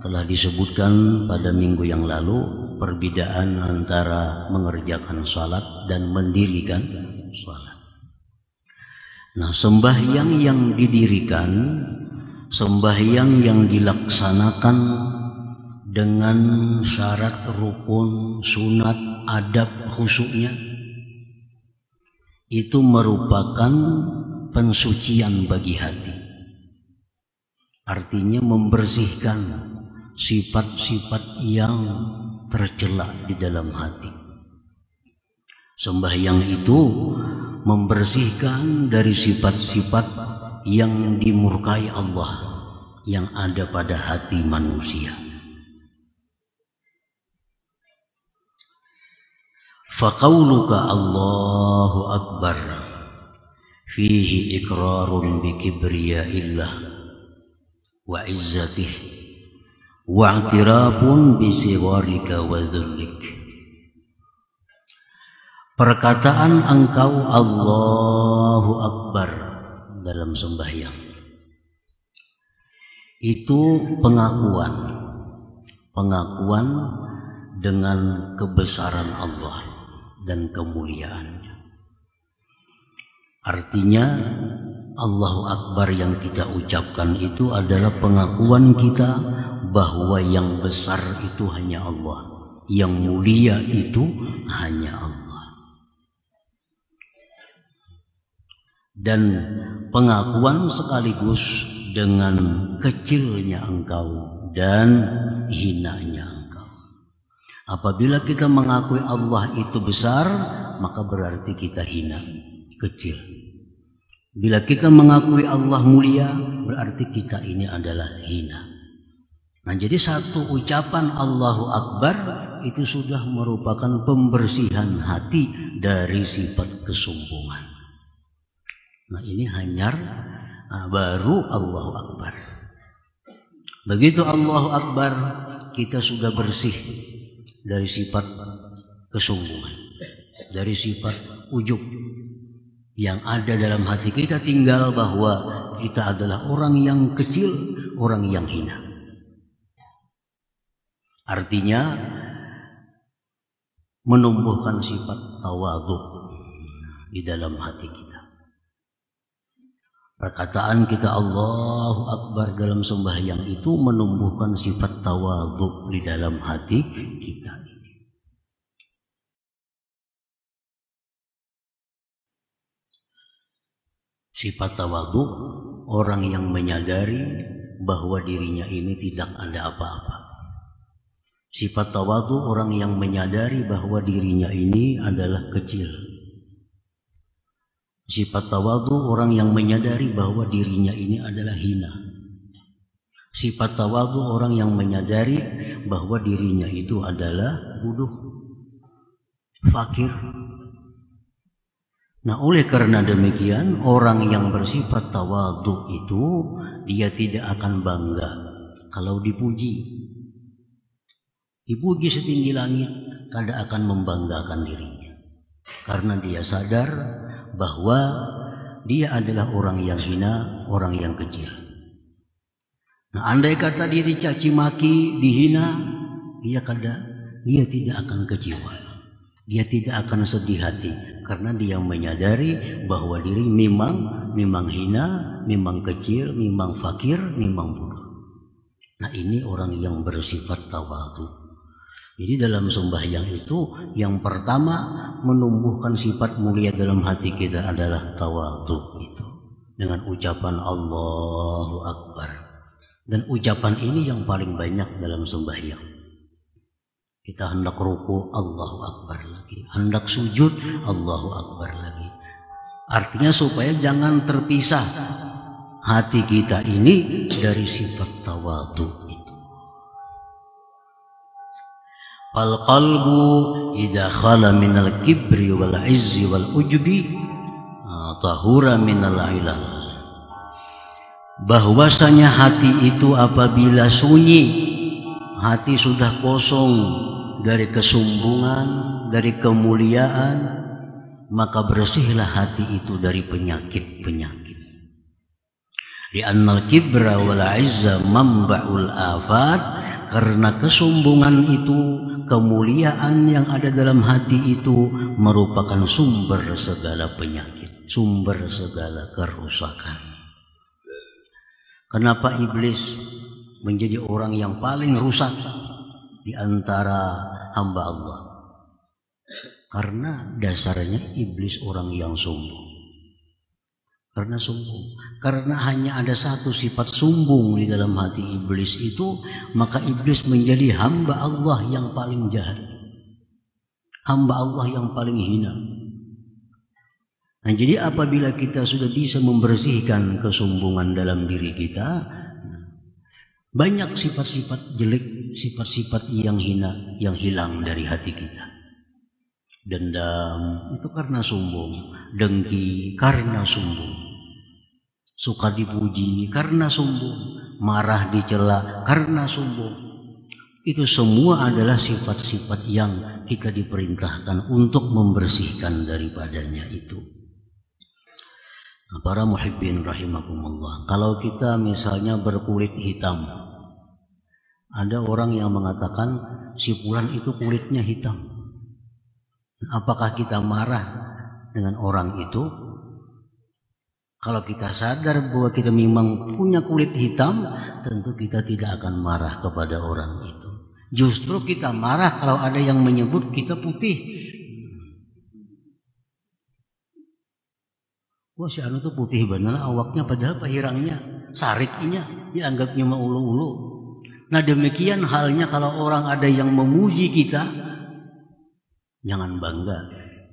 telah disebutkan pada minggu yang lalu perbedaan antara mengerjakan salat dan mendirikan salat. Nah, sembahyang yang didirikan, sembahyang yang dilaksanakan dengan syarat rukun, sunat, adab, khusyuknya, itu merupakan pensucian bagi hati. Artinya membersihkan sifat-sifat yang tercela di dalam hati. Sembahyang itu membersihkan dari sifat-sifat yang dimurkai Allah yang ada pada hati manusia. Faqauluka Allahu Akbar fihi iqrarun bi kibriya'illah wa izzatih wa i'tirafun bi sigharika wa dhullik. Perkataan engkau Allahu Akbar dalam sembahyang itu pengakuan dengan kebesaran Allah dan kemuliaannya. Artinya Allahu Akbar yang kita ucapkan itu adalah pengakuan kita bahwa yang besar itu hanya Allah, yang mulia itu hanya Allah. Dan pengakuan sekaligus dengan kecilnya engkau dan hinanya engkau. Apabila kita mengakui Allah itu besar, maka berarti kita hina, kecil. Bila kita mengakui Allah mulia, berarti kita ini adalah hina. Nah, jadi satu ucapan Allahu Akbar itu sudah merupakan pembersihan hati dari sifat kesombongan. Nah, ini hanyar, baru Allahu Akbar. Begitu Allahu Akbar, kita sudah bersih dari sifat kesombongan, dari sifat ujub yang ada dalam hati kita. Tinggal bahwa kita adalah orang yang kecil, orang yang hina. Artinya menumbuhkan sifat tawadhu di dalam hati kita. Perkataan kita Allahu Akbar dalam sembahyang itu menumbuhkan sifat tawadhu di dalam hati kita. Sifat tawadhu, orang yang menyadari bahwa dirinya ini tidak ada apa-apa. Sifat tawadhu, orang yang menyadari bahwa dirinya ini adalah kecil. Sifat tawadhu, orang yang menyadari bahwa dirinya ini adalah hina. Sifat tawadhu, orang yang menyadari bahwa dirinya itu adalah bodoh, fakir. Nah, oleh karena demikian, orang yang bersifat tawadhu itu dia tidak akan bangga kalau dipuji. Dipuji setinggi langit, tidak akan membanggakan dirinya. Karena dia sadar bahwa dia adalah orang yang hina, orang yang kecil. Nah, andai kata dia dicaci maki, dihina, dia tidak akan kecewa. Dia tidak akan sedih hati karena dia menyadari bahwa diri memang hina, memang kecil, memang fakir, memang bodoh. Nah, ini orang yang bersifat tawadhu. Jadi dalam sembahyang itu yang pertama menumbuhkan sifat mulia dalam hati kita adalah tawadhu itu dengan ucapan Allahu Akbar. Dan ucapan ini yang paling banyak dalam sembahyang. Kita hendak ruku, Allahu Akbar lagi. Hendak sujud, Allahu Akbar lagi. Artinya supaya jangan terpisah hati kita ini dari sifat tawadhu itu. Fal qalbu idza khala minal kibri wal izzi wal ujbi tahura minal ilal. Bahwasanya hati itu apabila sunyi, hati sudah kosong dari kesombongan, dari kemuliaan, maka bersihlah hati itu dari penyakit-penyakit. Li'annal kibra wal 'izza manba'ul afat, karena kesombongan itu, kemuliaan yang ada dalam hati itu merupakan sumber segala penyakit, sumber segala kerusakan. Kenapa iblis menjadi orang yang paling rusak di antara hamba Allah? Karena dasarnya iblis orang yang sombong. Karena sombong. Karena hanya ada satu sifat sombong di dalam hati iblis itu, maka iblis menjadi hamba Allah yang paling jahat. Hamba Allah yang paling hina. Nah, jadi apabila kita sudah bisa membersihkan kesombongan dalam diri kita, banyak sifat-sifat jelek, sifat-sifat yang hina yang hilang dari hati kita. Dendam itu karena sombong, dengki karena sombong, suka dipuji karena sombong, marah dicela karena sombong. Itu semua adalah sifat-sifat yang kita diperintahkan untuk membersihkan daripadanya itu. Nah, para muhibbin rahimakumullah, kalau kita misalnya berkulit hitam, ada orang yang mengatakan si fulan itu kulitnya hitam. Apakah kita marah dengan orang itu? Kalau kita sadar bahwa kita memang punya kulit hitam, tentu kita tidak akan marah kepada orang itu. Justru kita marah kalau ada yang menyebut kita putih. Wah, si anu tuh putih benar awaknya, padahal pahirangnya, sariknya dianggapnya mau ulu-ulu. Nah, demikian halnya kalau orang ada yang memuji kita, jangan bangga.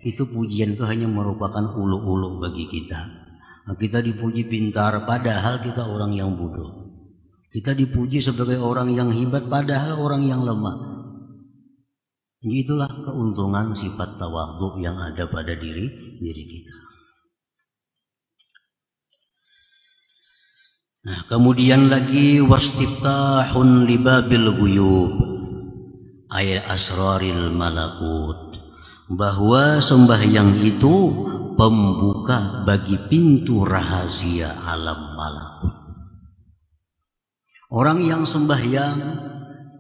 Itu pujian itu hanya merupakan ulu-ulu bagi kita. Nah, kita dipuji pintar padahal kita orang yang bodoh. Kita dipuji sebagai orang yang hebat padahal orang yang lemah. Itulah keuntungan sifat tawadhu yang ada pada diri kita. Nah, kemudian lagi wastiftahun libabil ghuyub ay asraril malakut, bahwa sembahyang itu pembuka bagi pintu rahasia alam malakut. Orang yang sembahyang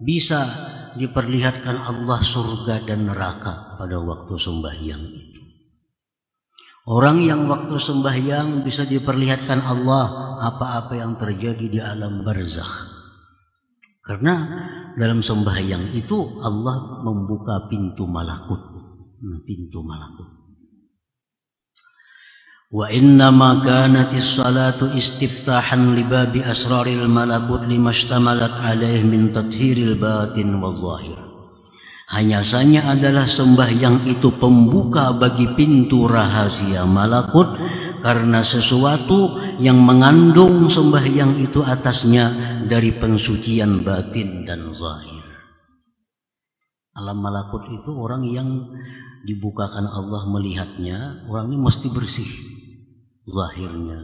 bisa diperlihatkan Allah surga dan neraka pada waktu sembahyang itu. Orang yang waktu sembahyang bisa diperlihatkan Allah apa-apa yang terjadi di alam barzakh. Karena dalam sembahyang itu Allah membuka pintu malakut. Pintu malakut. Wa inna ma kanatis salatu istiftahan li babi asraril malakut limashtamalat alaih min tathhiril batin wal zahir. Hanya saja adalah sembahyang itu pembuka bagi pintu rahasia malakut, karena sesuatu yang mengandung sembahyang itu atasnya dari pensucian batin dan zahir. Alam malakut itu orang yang dibukakan Allah melihatnya, orang ini mesti bersih zahirnya,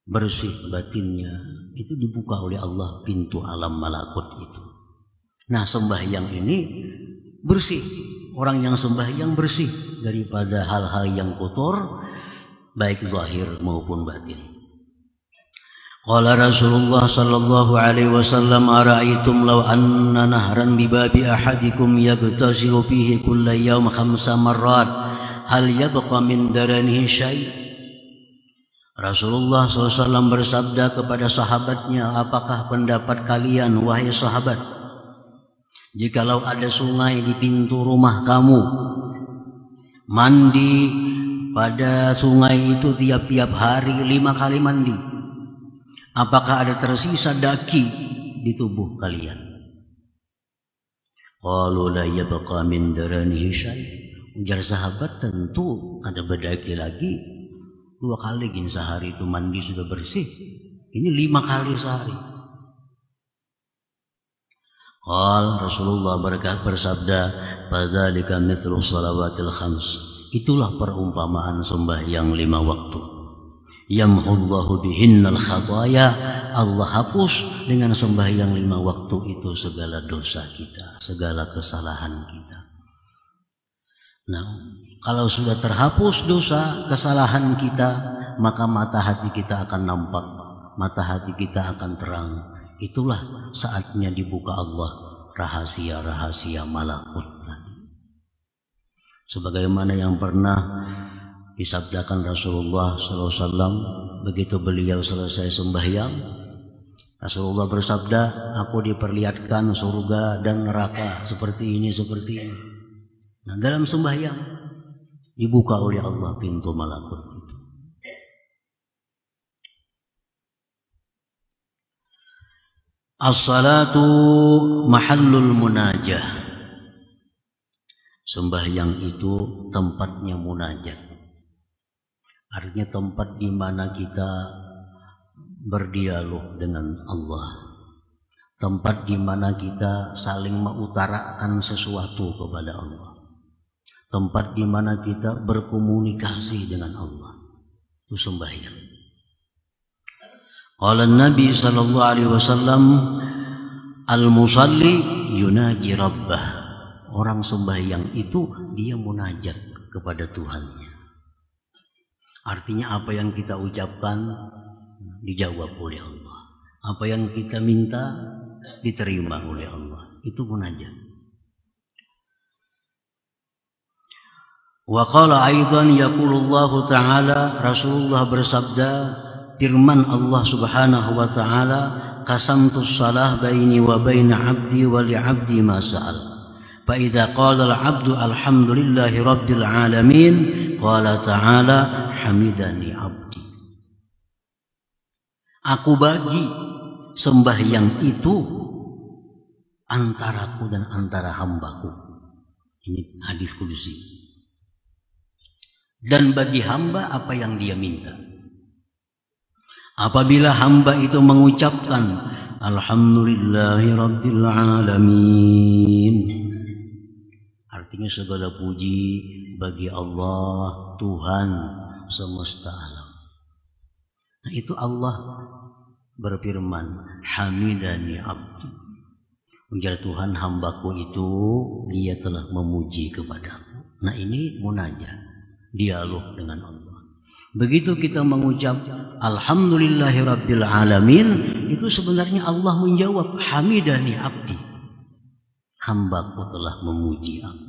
bersih batinnya, itu dibuka oleh Allah pintu alam malakut itu. Nah, sembahyang ini bersih, orang yang sembahyang bersih daripada hal-hal yang kotor, baik zahir maupun batin. Qala Rasulullah sallallahu alaihi wasallam, ara'aitum law anna nahran bi babi ahadikum yaghtasilu fihi kulla yawm 5 marrat hal yabqa min daranihi syai'. Rasulullah SAW bersabda kepada sahabatnya, apakah pendapat kalian wahai sahabat, jikalau ada sungai di pintu rumah kamu, mandi pada sungai itu tiap-tiap hari 5 kali mandi, apakah ada tersisa daki di tubuh kalian? Qalu la yabqa min daranihi syai'. Ujar sahabat, tentu ada bedaki lagi. 2 kali gini sehari itu mandi sudah bersih, ini 5 kali sehari. Qal Rasulullah bersabda, fadzalika mithlu shalawatil khams. Itulah perumpamaan sembahyang 5 waktu. Yamhullahu bihinnal khataya. Allah hapus dengan sembahyang 5 waktu itu segala dosa kita, segala kesalahan kita. Nah, kalau sudah terhapus dosa, kesalahan kita, maka mata hati kita akan nampak, mata hati kita akan terang. Itulah saatnya dibuka Allah rahasia-rahasia malakut tadi. Sebagaimana yang pernah disabdakan Rasulullah SAW begitu beliau selesai sembahyang, Rasulullah bersabda, aku diperlihatkan surga dan neraka seperti ini, seperti ini. Nah, dalam sembahyang dibuka oleh Allah pintu malakut itu. As-salatu mahallul munajah. Sembahyang itu tempatnya munajat. Artinya tempat di mana kita berdialog dengan Allah. Tempat di mana kita saling mengutarakan sesuatu kepada Allah. Tempat di mana kita berkomunikasi dengan Allah. Itu sembahyang. Qala Nabi sallallahu alaihi wasallam, al-musalli yunaji rabbah. Orang sembahyang itu dia munajat kepada Tuhannya. Artinya apa yang kita ucapkan dijawab oleh Allah. Apa yang kita minta diterima oleh Allah. Itu munajat. Wa qala aidan yaqulullahu ta'ala, Rasulullah bersabda, firman Allah Subhanahu wa ta'ala, qasamtus salah baini wa baina 'abdi wa li 'abdi ma sa'al. Fa idza qala al-'abdu alhamdulillahi rabbil alamin, qala ta'ala hamidani 'abdi. Aku bagi sembahyang itu antaraku dan antara hambaku. Ini hadis kudusi. Dan bagi hamba apa yang dia minta. Apabila hamba itu mengucapkan alhamdulillahi rabbil alamin, artinya segala puji bagi Allah Tuhan semesta alam. Nah, itu Allah berfirman, hamidani abdi. Ujar Tuhan, hambaku itu dia telah memuji kepadaku. Nah, ini munajat, dialog dengan Allah. Begitu kita mengucap alhamdulillahi rabbil alamin, itu sebenarnya Allah menjawab hamidani abdi. Hambaku telah memuji aku.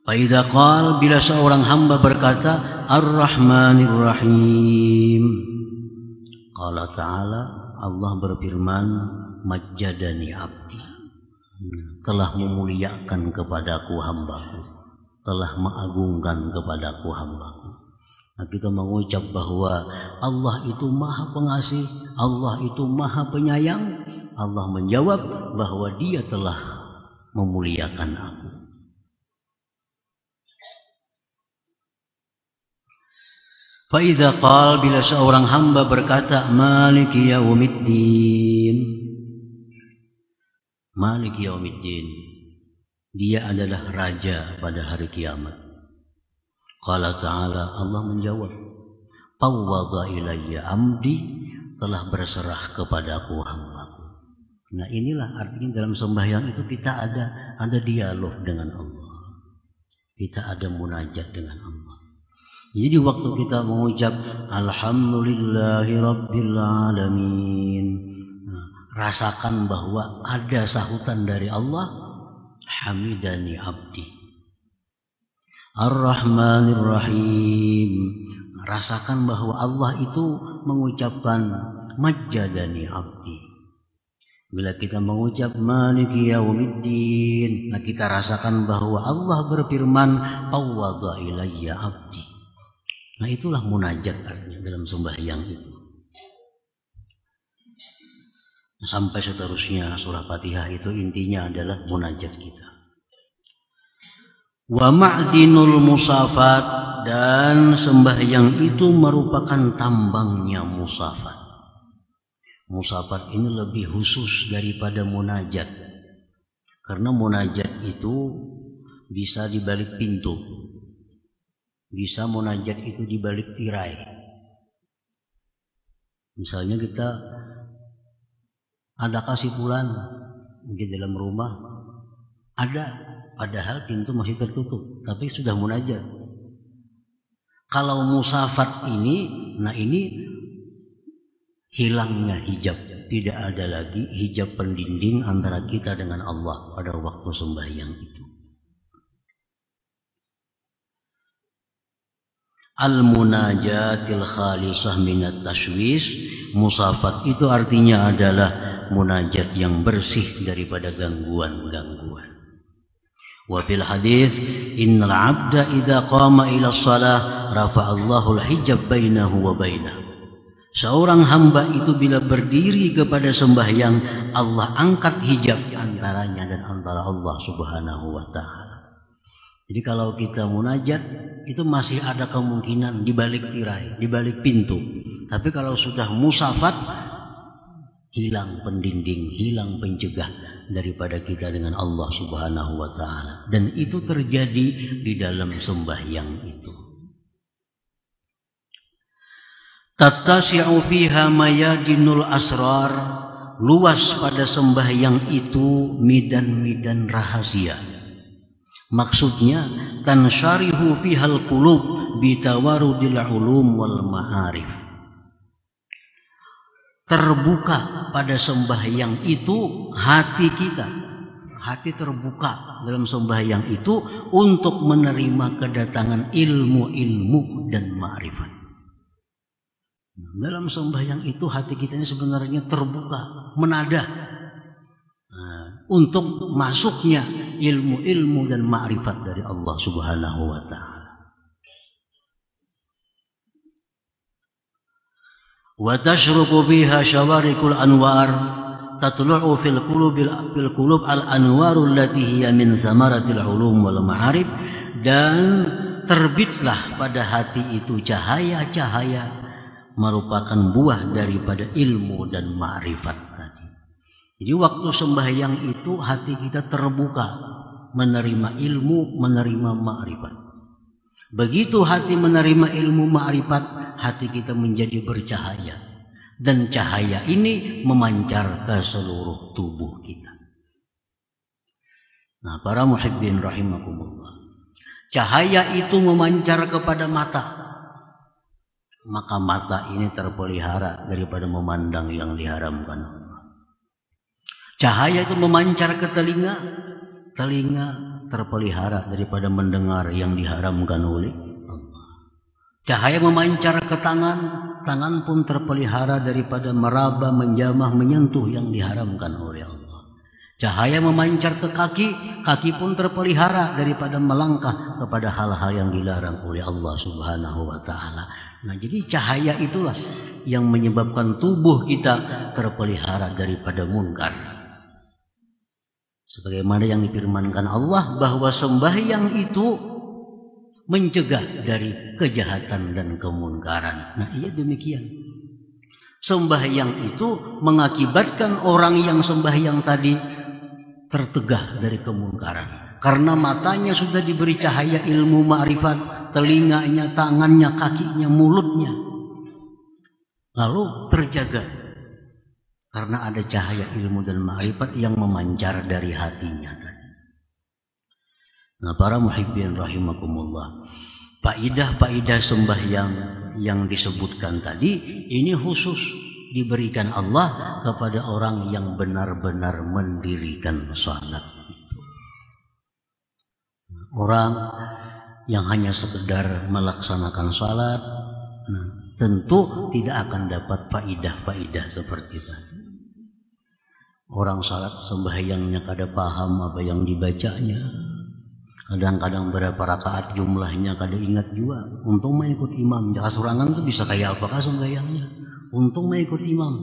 Faidha qal, bila seorang hamba berkata ar-rahmanir rahim, qala ta'ala, Allah berfirman majjadani abdi, telah memuliakan kepadaku hambaku, telah mengagungkan kepadaku hambaku. Nah, kita mengucap bahwa Allah itu maha pengasih, Allah itu maha penyayang. Allah menjawab bahwa dia telah memuliakan aku. Fa'idha qal, bila seorang hamba berkata maliki yaumiddin, maliki yaumiddin, dia adalah raja pada hari kiamat. Qala ta'ala, Allah menjawab, fawwadha ilayya amdi, telah berserah kepadaku hambaku. Nah, inilah artinya dalam sembahyang itu kita ada dialog dengan Allah. Kita ada munajat dengan Allah. Jadi waktu kita mengucap alhamdulillahi rabbil alamin, rasakan bahwa ada sahutan dari Allah, hamidani abdi. Ar-Rahmanir Rahim, rasakan bahwa Allah itu mengucapkan majjadani abdi. Bila kita mengucap maliki yaumiddin, nah kita rasakan bahwa Allah berfirman fawwadha ilayya abdi. Nah, itulah munajat artinya dalam sembahyang itu. Sampai seterusnya surah Fatihah itu intinya adalah munajat kita. Wa ma'dinul musafat, dan sembahyang itu merupakan tambangnya musafat. Musafat ini lebih khusus daripada munajat. Karena munajat itu bisa di balik pintu. bisa munajat itu di balik tirai. Misalnya kita ada kesimpulan di dalam rumah, ada, padahal pintu masih tertutup, tapi sudah munajat. Kalau musafat ini, nah ini hilangnya hijab, tidak ada lagi hijab pendinding antara kita dengan Allah pada waktu sembahyang itu. Al-munajatil khalisah minat tashwis, musafat itu artinya adalah munajat yang bersih daripada gangguan-gangguan. Wa fil hadis, innal 'abda idza qama ila shalah rafa'allahu al-hijab bainahu wa bainah. Seorang hamba itu bila berdiri kepada sembahyang, Allah angkat hijab antaranya dan antara Allah Subhanahu wa taala. Jadi kalau kita munajat itu masih ada kemungkinan di balik tirai, di balik pintu. Tapi kalau sudah musafat, hilang pendinding, hilang pencegah daripada kita dengan Allah Subhanahu wa taala. Dan itu terjadi di dalam sembahyang itu. Tattasi'u fiha mayadinul asrar, luas pada sembahyang itu midan-midan rahasia. Maksudnya tansyarihu fihal qulub bitawarudil ulum wal ma'arif. Terbuka pada sembahyang itu hati kita. Hati terbuka dalam sembahyang itu untuk menerima kedatangan ilmu-ilmu dan ma'rifat. Dalam sembahyang itu hati kita ini sebenarnya terbuka, menadah untuk masuknya ilmu-ilmu dan ma'rifat dari Allah Subhanahu wa taala. Wa tashruqu fiha syawarikul anwar tatlu'u fil qulub al anwarul lati hiya min samaratil ulum wal ma'arif, dan terbitlah pada hati itu cahaya-cahaya merupakan buah daripada ilmu dan ma'rifat tadi. Jadi waktu sembahyang itu hati kita terbuka menerima ilmu, menerima ma'rifat. Begitu hati menerima ilmu ma'rifat, hati kita menjadi bercahaya. Dan cahaya ini memancar ke seluruh tubuh kita. Nah, para muhibbin rahimakumullah, cahaya itu memancar kepada mata. Maka mata ini terpelihara daripada memandang yang diharamkan Allah. Cahaya itu memancar ke telinga, telinga terpelihara daripada mendengar yang diharamkan oleh Allah. Cahaya memancar ke tangan, tangan pun terpelihara daripada meraba, menjamah, menyentuh yang diharamkan oleh Allah. Cahaya memancar ke kaki, kaki pun terpelihara daripada melangkah kepada hal-hal yang dilarang oleh Allah Subhanahu wa taala. Nah, jadi cahaya itulah yang menyebabkan tubuh kita terpelihara daripada munkar. Sebagaimana yang difirmankan Allah bahwa sembahyang itu mencegah dari kejahatan dan kemunkaran. Nah, iya demikian. Sembahyang itu mengakibatkan orang yang sembahyang tadi tertegah dari kemunkaran. Karena matanya sudah diberi cahaya ilmu ma'rifat, telinganya, tangannya, kakinya, mulutnya. Lalu terjaga. Karena ada cahaya ilmu dan ma'rifat yang memancar dari hatinya tadi. Nah, para muhibbin rahimakumullah, faidah-faidah sembahyang yang disebutkan tadi ini khusus diberikan Allah kepada orang yang benar-benar mendirikan salat. Orang yang hanya sekedar melaksanakan salat, nah, tentu tidak akan dapat faidah-faidah seperti tadi. Orang salat sembahyangnya kada paham apa yang dibacanya. Kadang-kadang berapa rakaat jumlahnya kada ingat juga. Untung mah ikut imam. Jaka sorangan tuh bisa kayak apakah sembahyangnya. Untung mah ikut imam.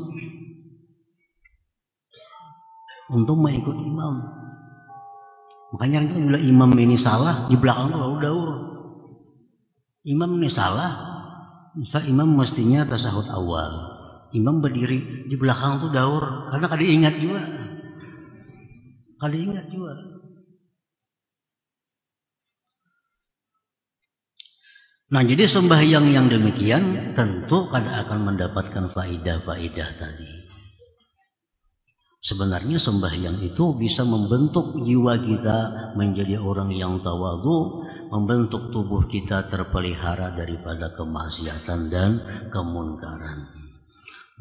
Untung mah ikut imam. Makanya itu bila imam ini salah, di belakang lalu daur. Imam ini salah, misal imam mestinya tasahud awal. Imam berdiri di belakang tuh daur, karena kada ingat juga. Kada ingat juga. Nah, jadi sembahyang yang demikian tentu akan mendapatkan faidah-faidah tadi. Sebenarnya sembahyang itu bisa membentuk jiwa kita menjadi orang yang tawadhu, membentuk tubuh kita terpelihara daripada kemaksiatan dan kemunkaran.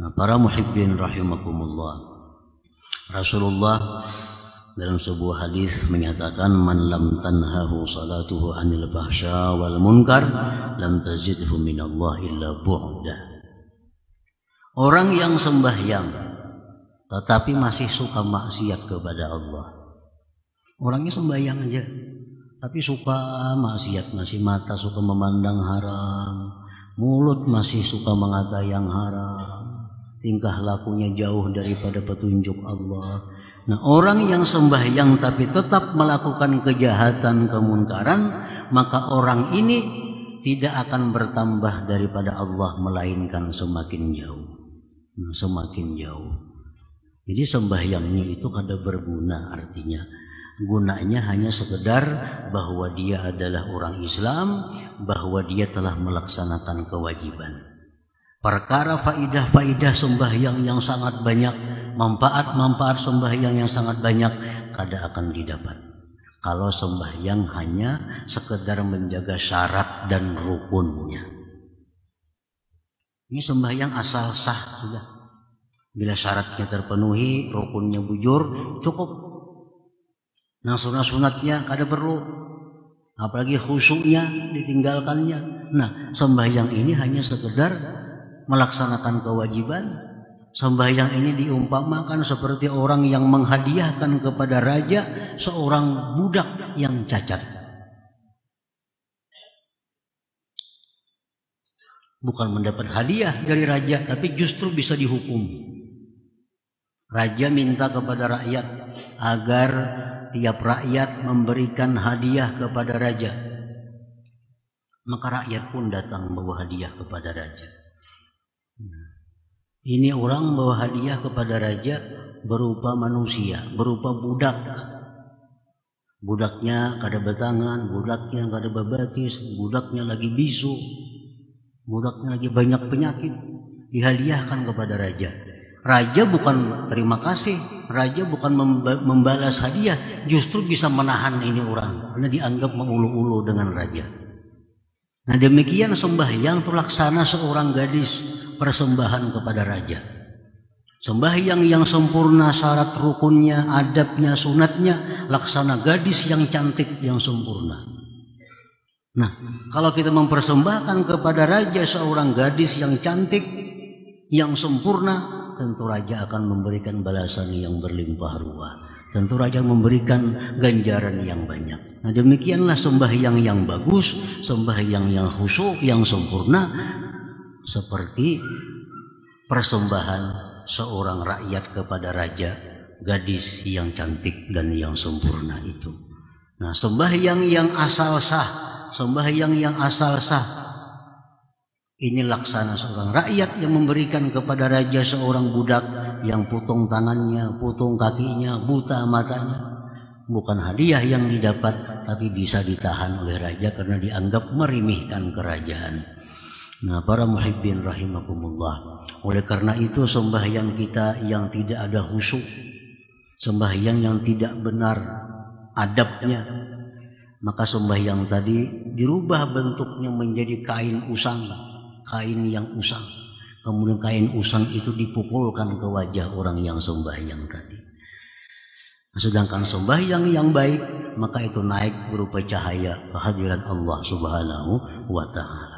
Nah, para muhibbin rahimakumullah, Rasulullah dalam sebuah hadis menyatakan, man lam tanhahu salatuhu anil fahsya wal munkar lam tazidhu minallah illa bu'da. Orang yang sembahyang tetapi masih suka maksiat kepada Allah. Orangnya sembahyang aja tapi suka maksiat, masih mata suka memandang haram, mulut masih suka mengata yang haram, tingkah lakunya jauh daripada petunjuk Allah. Nah, orang yang sembahyang tapi tetap melakukan kejahatan, kemunkaran, maka orang ini tidak akan bertambah daripada Allah, melainkan semakin jauh. Semakin jauh. Jadi sembahyangnya itu kada berguna, artinya gunanya hanya sekedar bahwa dia adalah orang Islam, bahwa dia telah melaksanakan kewajiban. Perkara faidah-faidah sembahyang yang sangat banyak, manfaat-manfaat sembahyang yang sangat banyak kada akan didapat kalau sembahyang hanya sekedar menjaga syarat dan rukunnya. Ini sembahyang asal sah sudah. Bila syaratnya terpenuhi, rukunnya bujur, cukup. Nah, sunat-sunatnya kada perlu, apalagi khusyuknya ditinggalkannya. Nah, sembahyang ini hanya sekedar melaksanakan kewajiban. Sembahyang ini diumpamakan seperti orang yang menghadiahkan kepada raja seorang budak yang cacat. Bukan mendapat hadiah dari raja, tapi justru bisa dihukum. Raja minta kepada rakyat agar tiap rakyat memberikan hadiah kepada raja. Maka rakyat pun datang membawa hadiah kepada raja. Ini orang bawa hadiah kepada raja berupa manusia, berupa budak. Budaknya kada batangan, budaknya kada babatis, budaknya lagi bisu, budaknya lagi banyak penyakit, dihadiahkan kepada raja. Raja bukan terima kasih, raja bukan membalas hadiah, justru bisa menahan ini orang karena dianggap mengulu-ulu dengan raja. Nah, demikian sembahyang terlaksana seorang gadis persembahan kepada raja. Sembahyang yang sempurna, syarat rukunnya, adabnya, sunatnya, laksana gadis yang cantik yang sempurna. Nah, kalau kita mempersembahkan kepada raja seorang gadis yang cantik, yang sempurna, tentu raja akan memberikan balasan yang berlimpah ruah. Tentu raja memberikan ganjaran yang banyak. Nah, demikianlah sembahyang yang bagus, sembahyang yang khusyuk, yang sempurna, seperti persembahan seorang rakyat kepada raja, gadis yang cantik dan yang sempurna itu. Nah, sembahyang yang asal sah, sembahyang yang asal sah, ini laksana seorang rakyat yang memberikan kepada raja seorang budak yang putung tangannya, putung kakinya, buta matanya. Bukan hadiah yang didapat, tapi bisa ditahan oleh raja karena dianggap merimihkan kerajaan. Nah, para muhibbin rahimakumullah, oleh karena itu sembahyang kita yang tidak ada khusyuk, sembahyang yang tidak benar adabnya, maka sembahyang tadi dirubah bentuknya menjadi kain usang, kain yang usang. Kemudian kain usang itu dipukulkan ke wajah orang yang sembahyang tadi. Sedangkan sembahyang yang baik, maka itu naik berupa cahaya kehadiran Allah Subhanahu wa ta'ala.